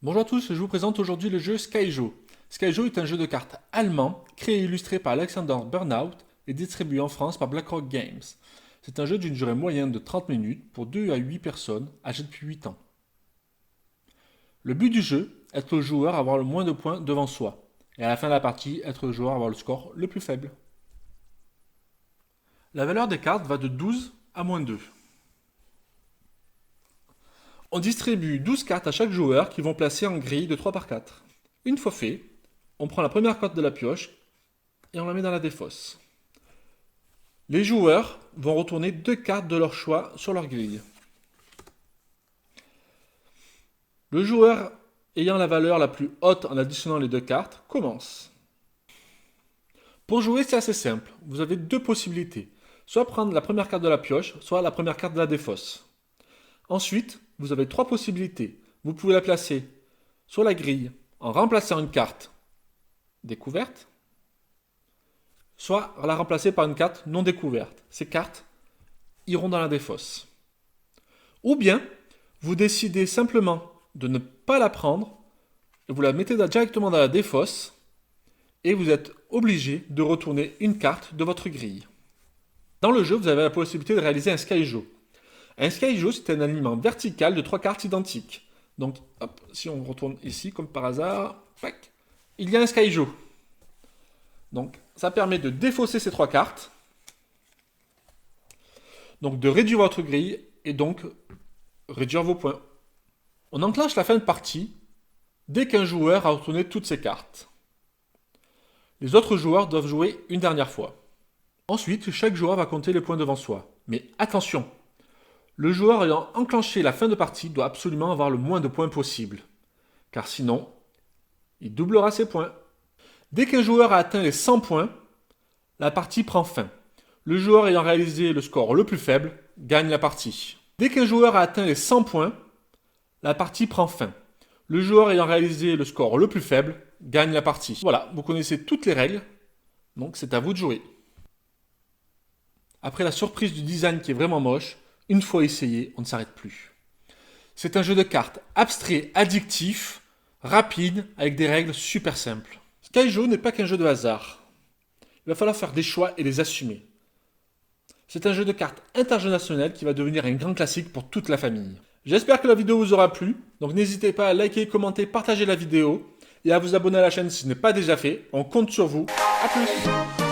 Bonjour à tous, je vous présente aujourd'hui le jeu Skyjo. Skyjo est un jeu de cartes allemand, créé et illustré par Alexander Burnout et distribué en France par BlackRock Games. C'est un jeu d'une durée moyenne de 30 minutes pour 2 à 8 personnes âgées depuis 8 ans. Le but du jeu est que le joueur à avoir le moins de points devant soi, et à la fin de la partie, être le joueur à avoir le score le plus faible. La valeur des cartes va de 12 à -2. On distribue 12 cartes à chaque joueur qui vont placer en grille de 3 par 4. Une fois fait, on prend la première carte de la pioche et on la met dans la défausse. Les joueurs vont retourner 2 cartes de leur choix sur leur grille. Le joueur ayant la valeur la plus haute en additionnant les 2 cartes commence. Pour jouer, c'est assez simple. Vous avez 2 possibilités. Soit prendre la première carte de la pioche, soit la première carte de la défausse. Ensuite, vous avez 3 possibilités. Vous pouvez la placer sur la grille en remplaçant une carte découverte, soit la remplacer par une carte non découverte. Ces cartes iront dans la défausse. Ou bien, vous décidez simplement de ne pas la prendre, et vous la mettez directement dans la défausse, et vous êtes obligé de retourner une carte de votre grille. Dans le jeu, vous avez la possibilité de réaliser un Skyjo. Un Skyjo, c'est un alignement vertical de 3 cartes identiques. Donc, hop, si on retourne ici, comme par hasard, il y a un Skyjo. Donc, ça permet de défausser ces 3 cartes, donc de réduire votre grille, et donc réduire vos points. On enclenche la fin de partie dès qu'un joueur a retourné toutes ses cartes. Les autres joueurs doivent jouer une dernière fois. Ensuite, chaque joueur va compter les points devant soi. Mais attention, le joueur ayant enclenché la fin de partie doit absolument avoir le moins de points possible, car sinon, il doublera ses points. Dès qu'un joueur a atteint les 100 points, la partie prend fin. Le joueur ayant réalisé le score le plus faible gagne la partie. Dès qu'un joueur a atteint les 100 points, la partie prend fin. Le joueur ayant réalisé le score le plus faible gagne la partie. Voilà, vous connaissez toutes les règles, donc c'est à vous de jouer. Après la surprise du design qui est vraiment moche, une fois essayé, on ne s'arrête plus. C'est un jeu de cartes abstrait, addictif, rapide, avec des règles super simples. Skyjo n'est pas qu'un jeu de hasard. Il va falloir faire des choix et les assumer. C'est un jeu de cartes intergénérationnel qui va devenir un grand classique pour toute la famille. J'espère que la vidéo vous aura plu, donc n'hésitez pas à liker, commenter, partager la vidéo et à vous abonner à la chaîne si ce n'est pas déjà fait. On compte sur vous. A plus!